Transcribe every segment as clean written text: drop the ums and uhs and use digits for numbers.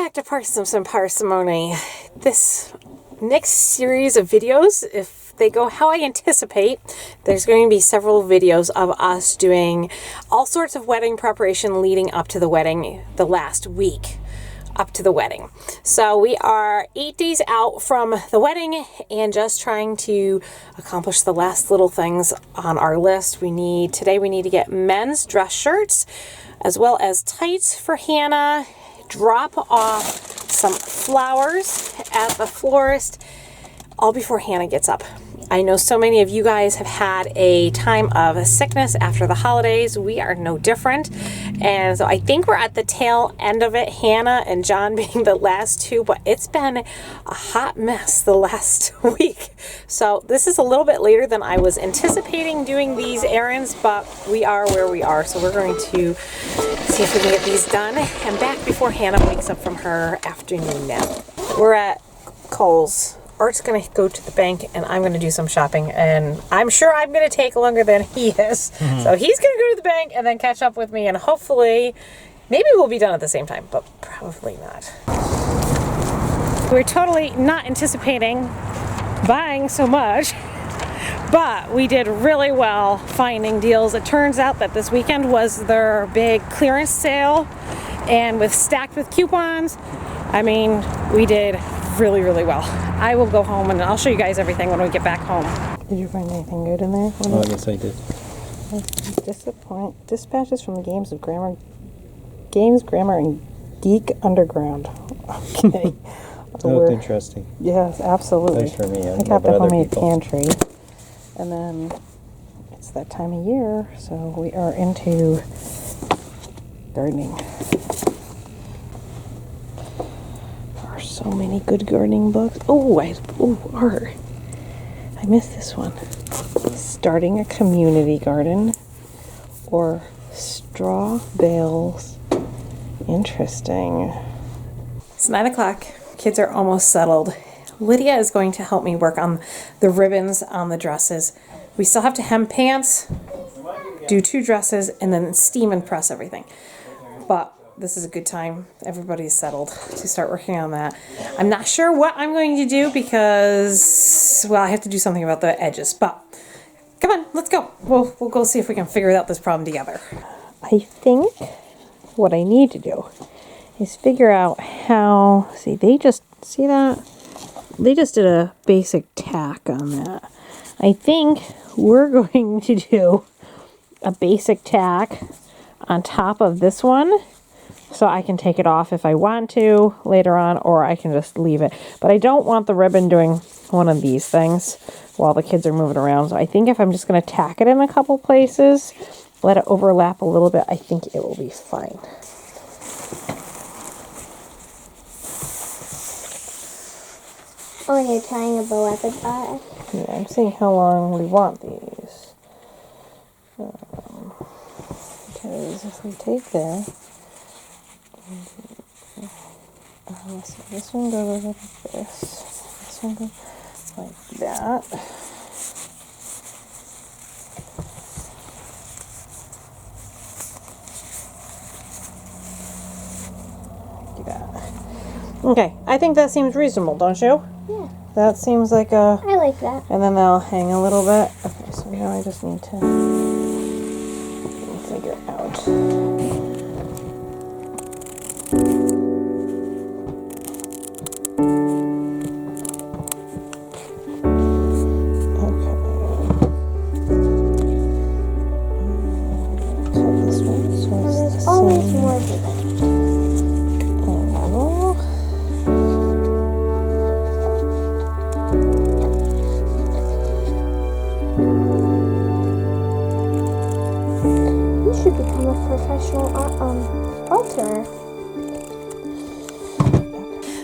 back to Parsnips and Parsimony. This next series of videos, if they go how I anticipate, there's going to be several videos of us doing all sorts of wedding preparation leading up to the wedding, the last week up to the wedding. So we are 8 days out from the wedding and just trying to accomplish the last little things on our list. Today we need to get men's dress shirts as well as tights for Hannah, drop off some flowers at the florist, all before Hannah gets up. I know so many of you guys have had a time of sickness after the holidays. We are no different. And so I think we're at the tail end of it, Hannah and John being the last two, but it's been a hot mess the last week. So this is a little bit later than I was anticipating doing these errands, but we are where we are. So we're going to see if we can get these done and back before Hannah wakes up from her afternoon nap. We're at Kohl's. Art's going to go to the bank and I'm going to do some shopping, and I'm sure I'm going to take longer than he is. Mm-hmm. So he's going to go to the bank and then catch up with me, and hopefully maybe we'll be done at the same time, but probably not. We're totally not anticipating buying so much, but we did really well finding deals. It turns out that this weekend was their big clearance sale, and stacked with coupons, I mean, we did really, really well. I will go home and I'll show you guys everything when we get back home. Did you find anything good in there? Oh, yes, I did. Dispatches from the Games, Grammar, and Geek Underground. Okay. That looked interesting. Yes, absolutely. Nice for me. I got the homemade pantry. And then it's that time of year, so we are into gardening. So many good gardening books. Art. I missed this one. Starting a community garden or straw bales. Interesting. It's 9 o'clock. Kids are almost settled. Lydia is going to help me work on the ribbons on the dresses. We still have to hem pants, do 2 dresses, and then steam and press everything. But this is a good time. Everybody's settled to start working on that. I'm not sure what I'm going to do because, well, I have to do something about the edges, but come on, let's go. We'll go see if we can figure out this problem together. I think what I need to do is figure out how, see that? They just did a basic tack on that. I think we're going to do a basic tack on top of this one, so I can take it off if I want to later on, or I can just leave it. But I don't want the ribbon doing one of these things while the kids are moving around. So I think if I'm just going to tack it in a couple places, let it overlap a little bit, I think it will be fine. Oh, you're tying a bow at the bottom. Yeah, I'm seeing how long we want these. Because if we take that, so this one goes like this. This one goes like that. Like that. Okay, I think that seems reasonable, don't you? Yeah. That seems like a... I like that. And then they'll hang a little bit. Okay, so now I just need to figure out.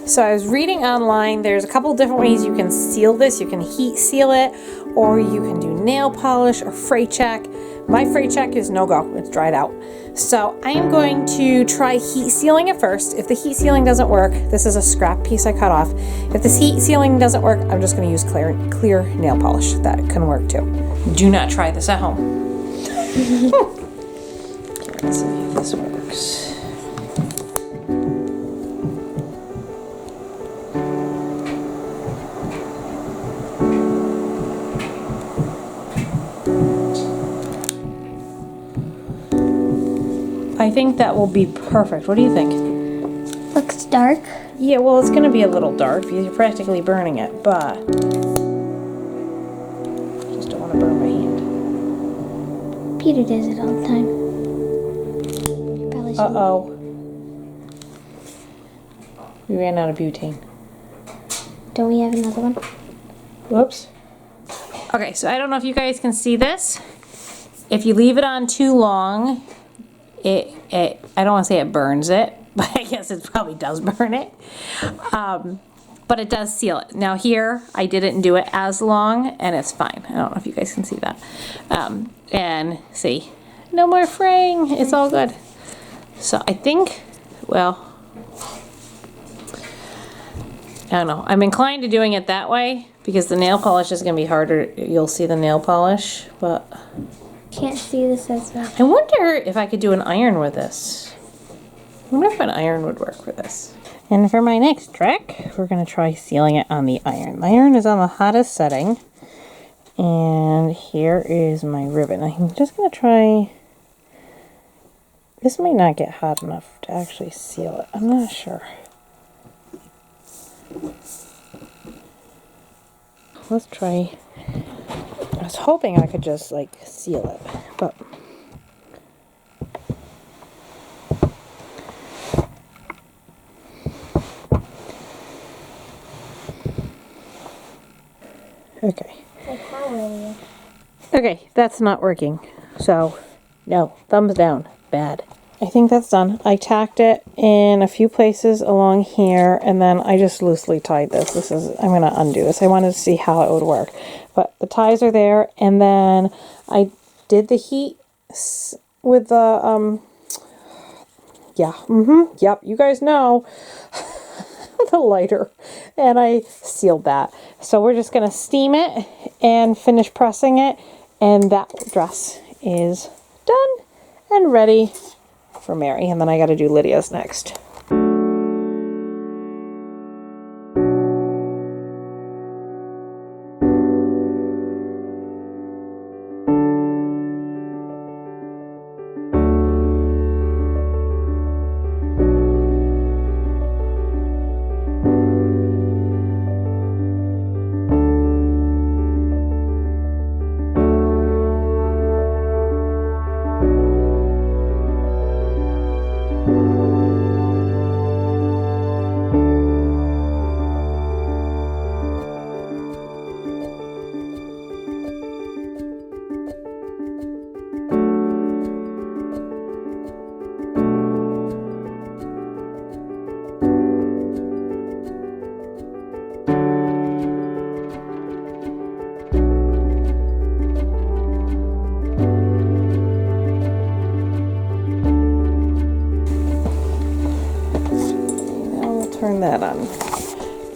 So I was reading online, there's a couple different ways you can seal this. You can heat seal it, or you can do nail polish or freight check. My freight check is no go, it's dried out. So I am going to try heat sealing it first. If the heat sealing doesn't work, this is a scrap piece I cut off. If this heat sealing doesn't work, I'm just gonna use clear nail polish. That can work too. Do not try this at home. Let's see if this works. I think that will be perfect. What do you think? Looks dark. Yeah, well, it's going to be a little dark because you're practically burning it, but just don't want to burn my hand. Peter does it all the time. Probably shouldn't. Uh-oh. We ran out of butane. Don't we have another one? Whoops. Okay, so I don't know if you guys can see this. If you leave it on too long, I don't want to say it burns it, but I guess it probably does burn it. But it does seal it. Now here, I didn't do it as long, and it's fine. I don't know if you guys can see that. And see, no more fraying. It's all good. So I think, well, I don't know. I'm inclined to doing it that way because the nail polish is going to be harder. You'll see the nail polish, but Can't see this as well. I wonder if I could do an iron with this. I wonder if an iron would work for this. And for my next trick, we're going to try sealing it on the iron. The iron is on the hottest setting. And here is my ribbon. I'm just going to try... This might not get hot enough to actually seal it. I'm not sure. Let's try... I was hoping I could just, like, seal it, but... Okay. Like how earlier? Okay, that's not working. So, no, thumbs down. Bad. I think that's done. I tacked it in a few places along here, and then I just loosely tied this. I'm going to undo this. I wanted to see how it would work. But the ties are there, and then I did the heat with the, yep, you guys know, the lighter, and I sealed that. So we're just going to steam it and finish pressing it, and that dress is done and ready for Mary. And then I got to do Lydia's next. Turn that on.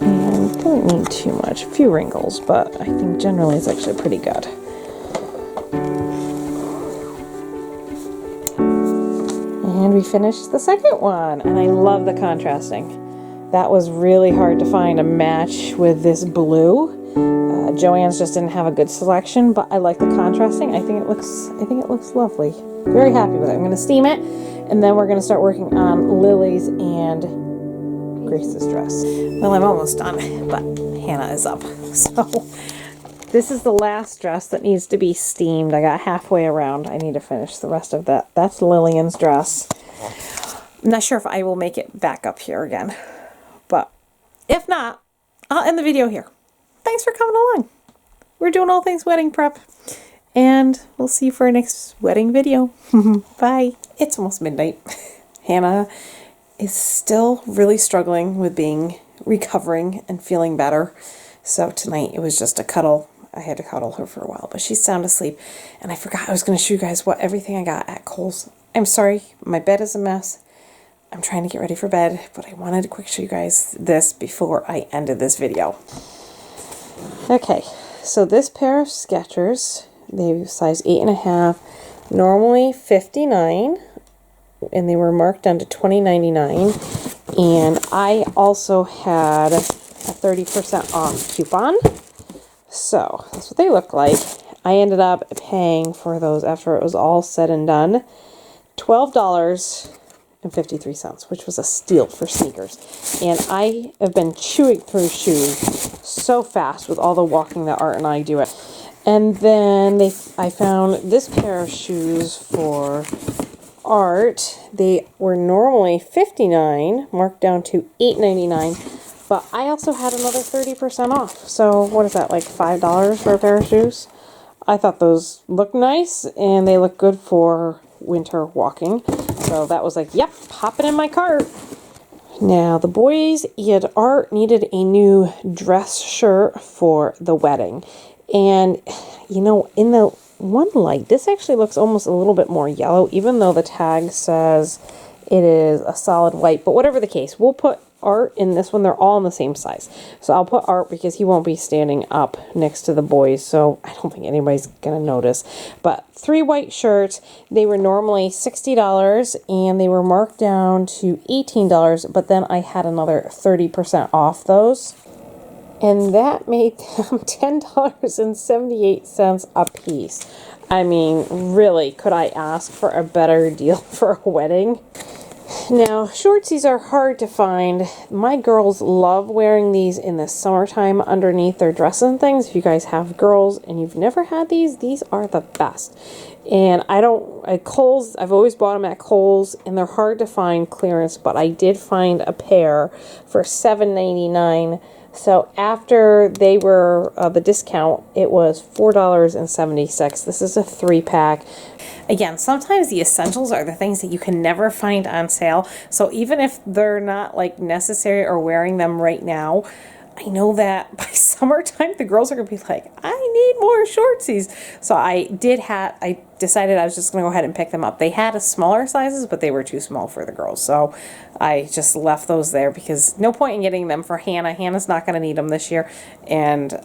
And don't need too much. A few wrinkles, but I think generally it's actually pretty good. And we finished the second one. And I love the contrasting. That was really hard to find a match with this blue. Joann's just didn't have a good selection, but I like the contrasting. I think it looks lovely. Very happy with it. I'm going to steam it, and then we're going to start working on Lily's and Grace's dress. Well, I'm almost done, but Hannah is up. So this is the last dress that needs to be steamed. I got halfway around. I need to finish the rest of that. That's Lillian's dress. I'm not sure if I will make it back up here again, but if not, I'll end the video here. Thanks for coming along. We're doing all things wedding prep, and we'll see you for our next wedding video. Bye. It's almost midnight. Hannah is still really struggling with recovering and feeling better. So tonight it was just a cuddle. I had to cuddle her for a while, but she's sound asleep. And I forgot I was going to show you guys everything I got at Kohl's. I'm sorry, my bed is a mess. I'm trying to get ready for bed, but I wanted to quick show you guys this before I ended this video. Okay, so this pair of Skechers, they size 8.5, normally $59. And they were marked down to $20.99, and I also had a 30% off coupon, so that's what they look like. I ended up paying for those, after it was all said and done, $12.53, which was a steal for sneakers. And I have been chewing through shoes so fast with all the walking that Art and I do it. And then I found this pair of shoes for Art. They were normally $59, marked down to $8.99, but I also had another 30% off. So what is that, like $5 for a pair of shoes? I thought those looked nice and they look good for winter walking. So that was like, yep, pop it in my cart. Now the boys and Art needed a new dress shirt for the wedding. And you know, in the one light, this actually looks almost a little bit more yellow, even though the tag says it is a solid white. But whatever the case, we'll put Art in this one. They're all in the same size. So I'll put Art because he won't be standing up next to the boys. So I don't think anybody's going to notice. But 3 white shirts. They were normally $60 and they were marked down to $18. But then I had another 30% off those. And that made them $10.78 a piece. I mean, really, could I ask for a better deal for a wedding? Now, shortsies are hard to find. My girls love wearing these in the summertime underneath their dresses and things. If you guys have girls and you've never had these are the best. And at Kohl's, I've always bought them at Kohl's, and they're hard to find clearance, but I did find a pair for $7.99. So after they were the discount, it was $4.76. This is a 3-pack. Again, sometimes the essentials are the things that you can never find on sale. So even if they're not like necessary or wearing them right now, I know that by summertime, the girls are going to be like, I need more shortsies. So I decided I was just going to go ahead and pick them up. They had a smaller sizes, but they were too small for the girls. So I just left those there because no point in getting them for Hannah. Hannah's not going to need them this year. And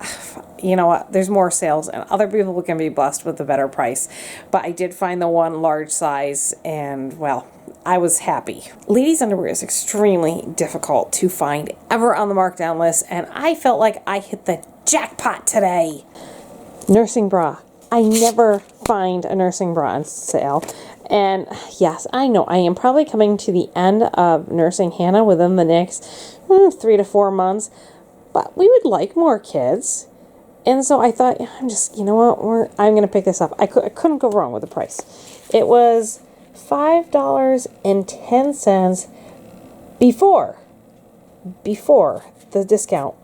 you know what? There's more sales and other people can be blessed with a better price. But I did find the one large size and, well, I was happy. Ladies' underwear is extremely difficult to find ever on the markdown list, and I felt like I hit the jackpot today. Nursing bra. I never find a nursing bra on sale. And yes, I know I am probably coming to the end of nursing Hannah within the next 3 to 4 months, but we would like more kids. And so I thought, you know what, I'm going to pick this up. I couldn't go wrong with the price. It was $5.10 before the discount.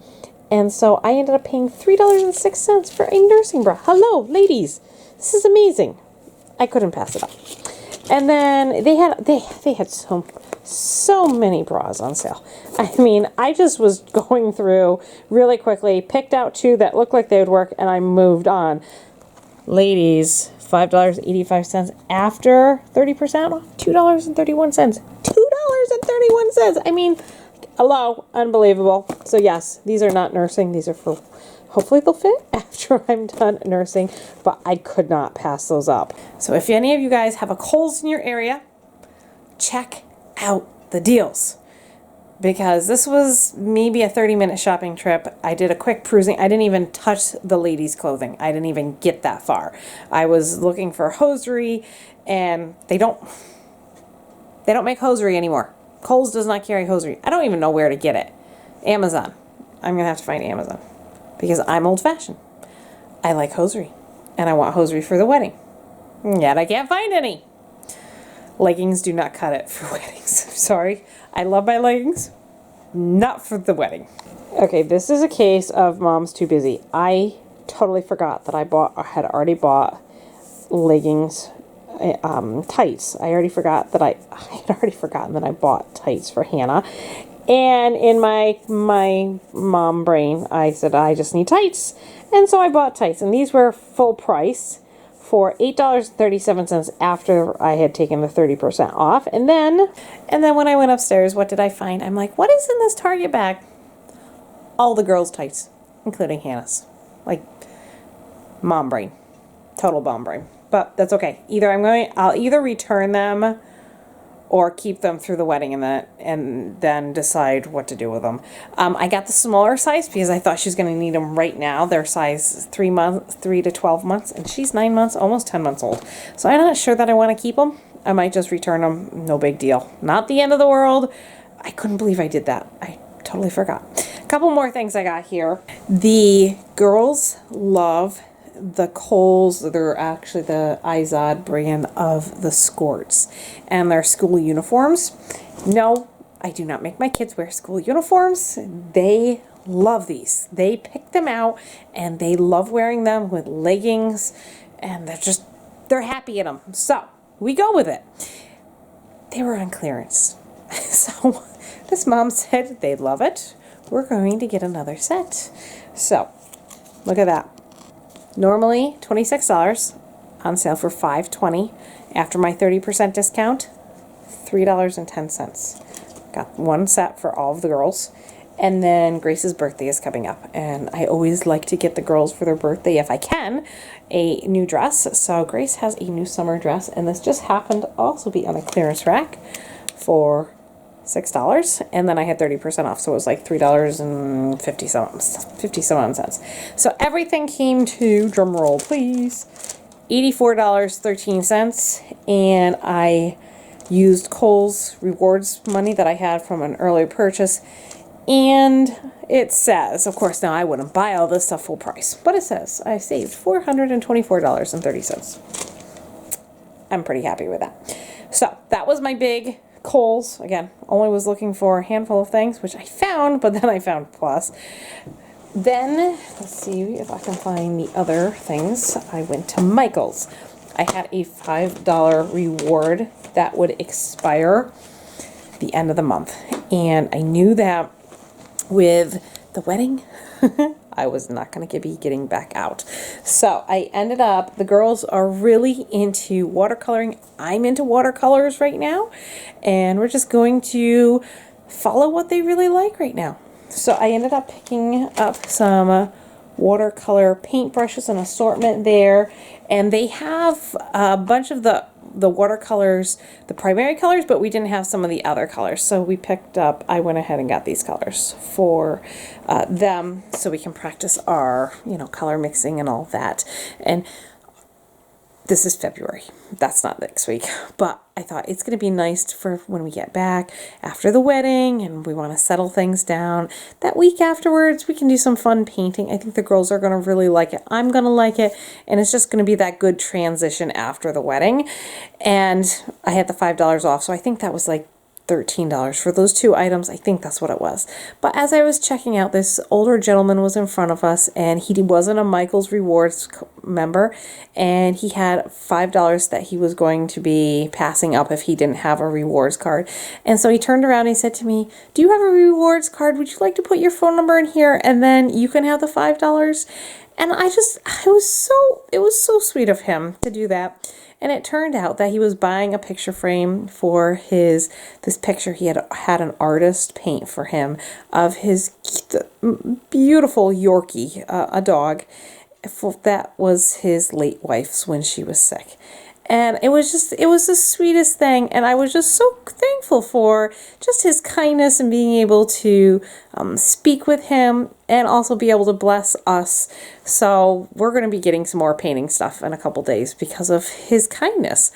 And so I ended up paying $3.06 for a nursing bra. Hello, ladies. This is amazing. I couldn't pass it up. And then they had so many bras on sale. I mean, I just was going through really quickly, picked out 2 that looked like they would work, and I moved on. Ladies, $5.85 after 30% off, $2.31. $2.31. I mean, hello, unbelievable. So yes, these are not nursing. These are for, hopefully they'll fit after I'm done nursing, but I could not pass those up. So if any of you guys have a Kohl's in your area, check out the deals. Because this was maybe a 30-minute shopping trip. I did a quick perusing. I didn't even touch the ladies' clothing. I didn't even get that far. I was looking for hosiery, and they don't make hosiery anymore. Kohl's does not carry hosiery. I don't even know where to get it. Amazon. I'm going to have to find Amazon. Because I'm old-fashioned. I like hosiery. And I want hosiery for the wedding. Yet I can't find any. Leggings do not cut it for weddings. Sorry. I love my leggings. Not for the wedding. Okay, this is a case of Mom's too busy. I totally forgot that I had already bought leggings, tights. I had already forgotten that I bought tights for Hannah. And in my mom brain, I said, I just need tights. And so I bought tights. And these were full price for $8.37 after I had taken the 30% off. And then when I went upstairs, what did I find? I'm like, what is in this Target bag? All the girls' tights, including Hannah's. Like, mom brain. Total mom brain. But that's okay. I'll either return them or keep them through the wedding and then decide what to do with them. I got the smaller size because I thought she was going to need them right now. They're size 3 to 12 months, and she's 9 months, almost 10 months old. So I'm not sure that I want to keep them. I might just return them. No big deal. Not the end of the world. I couldn't believe I did that. I totally forgot. A couple more things I got here. The girls love the Kohls. They're actually the Izod brand of the skirts and their school uniforms. No, I do not make my kids wear school uniforms. They love these. They pick them out and they love wearing them with leggings, and they're happy in them. So we go with it. They were on clearance. So this mom said they love it. We're going to get another set. So look at that. Normally $26, on sale for $5.20. After my 30% discount, $3.10. Got one set for all of the girls. And then Grace's birthday is coming up, and I always like to get the girls for their birthday, if I can, a new dress. So Grace has a new summer dress, and this just happened to also be on the clearance rack for $6, and then I had 30% off, so it was like $3.50. So everything came to, drum roll please, $84.13, and I used Kohl's rewards money that I had from an earlier purchase. And it says, of course, now I wouldn't buy all this stuff full price, but it says I saved $424.30. I'm pretty happy with that. So that was my big Kohl's. Again, only was looking for a handful of things, which I found, but then I found plus. Then, let's see if I can find the other things. I went to Michael's. I had a $5 reward that would expire the end of the month. And I knew that with the wedding, I was not going to be getting back out. So I ended up, the girls are really into watercoloring. I'm into watercolors right now. And we're just going to follow what they really like right now. So I ended up picking up some watercolor paintbrushes, an assortment there. And they have a bunch of the watercolors, the primary colors, but we didn't have some of the other colors. So I went ahead and got these colors for them so we can practice our, color mixing and all that. And this is February. That's not next week. But I thought it's going to be nice for when we get back after the wedding and we want to settle things down. That week afterwards, we can do some fun painting. I think the girls are going to really like it. I'm going to like it. And it's just going to be that good transition after the wedding. And I had the $5 off. So I think that was like $13 for those two items. I think that's what it was. But as I was checking out, this older gentleman was in front of us, and he wasn't a Michael's Rewards member, and he had $5 that he was going to be passing up if he didn't have a rewards card. And so he turned around and he said to me, "Do you have a rewards card? Would you like to put your phone number in here and then you can have the $5? And it was so sweet of him to do that. And it turned out that he was buying a picture frame for this picture. He had an artist paint for him of his beautiful Yorkie, a dog. That was his late wife's when she was sick. And it was the sweetest thing. And I was just so thankful for just his kindness and being able to speak with him and also be able to bless us. So we're going to be getting some more painting stuff in a couple days because of his kindness.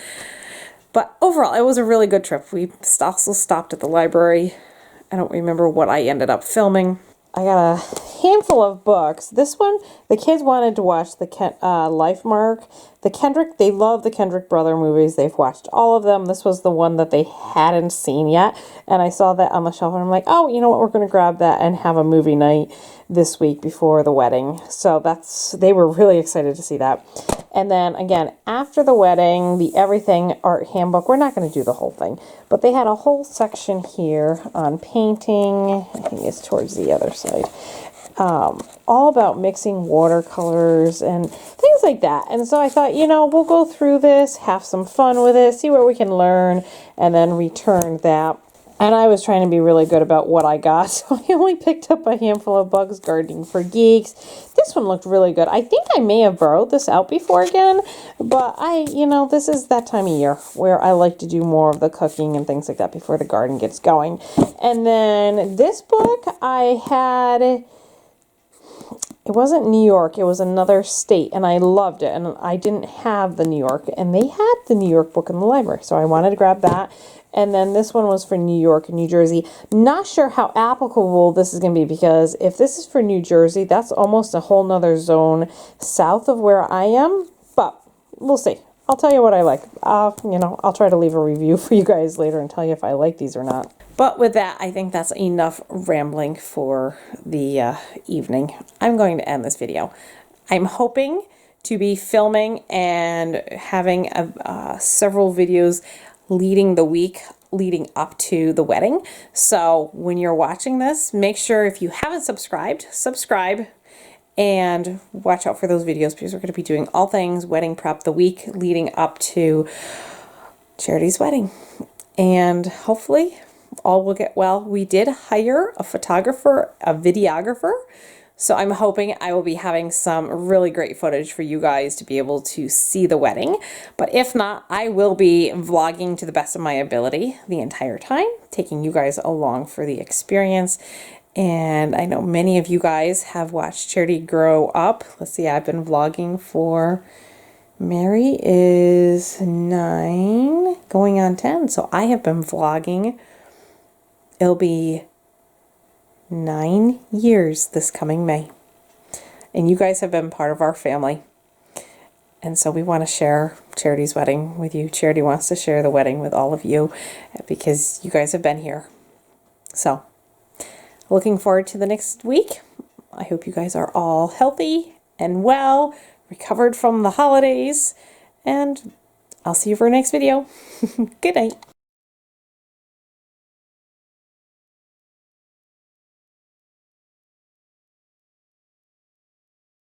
But overall, it was a really good trip. We also stopped at the library. I don't remember what I ended up filming. I got a handful of books. This one, the kids wanted to watch the Life Mark. The Kendrick, they love the Kendrick brother movies. They've watched all of them. This was the one that they hadn't seen yet. And I saw that on the shelf and I'm like, oh, you know what? We're going to grab that and have a movie night this week before the wedding. So they were really excited to see that. And then again, after the wedding, the Everything Art Handbook, we're not going to do the whole thing, but they had a whole section here on painting. I think it's towards the other side. All about mixing watercolors and things like that. And so I thought, we'll go through this, have some fun with it, see what we can learn, and then return that. And I was trying to be really good about what I got, so I only picked up a handful of Bugs Gardening for Geeks. This one looked really good. I think I may have borrowed this out before again, but this is that time of year where I like to do more of the cooking and things like that before the garden gets going. And then this book, I had it wasn't New York, it was another state, and I loved it. And I didn't have the New York, and they had the New York book in the library, so I wanted to grab that. And then this one was for New York and New Jersey. Not sure how applicable this is going to be, because if this is for New Jersey, that's almost a whole nother zone south of where I am, but we'll see. I'll tell you what I like. You know, I'll try to leave a review for you guys later and tell you if I like these or not. But with that, I think that's enough rambling for the evening. I'm going to end this video. I'm hoping to be filming and having several videos leading the week leading up to the wedding. So when you're watching this, make sure if you haven't subscribed, subscribe. And watch out for those videos, because we're going to be doing all things wedding prep the week leading up to Charity's wedding. And hopefully all will get well. We did hire a photographer, a videographer. So I'm hoping I will be having some really great footage for you guys to be able to see the wedding. But if not, I will be vlogging to the best of my ability the entire time, taking you guys along for the experience. And I know many of you guys have watched Charity grow up. Let's see, I've been vlogging for, Mary is 9, going on 10. So I have been vlogging, it'll be 9 years this coming May. And you guys have been part of our family. And so we want to share Charity's wedding with you. Charity wants to share the wedding with all of you because you guys have been here. So looking forward to the next week. I hope you guys are all healthy and well, recovered from the holidays, and I'll see you for our next video. Good night.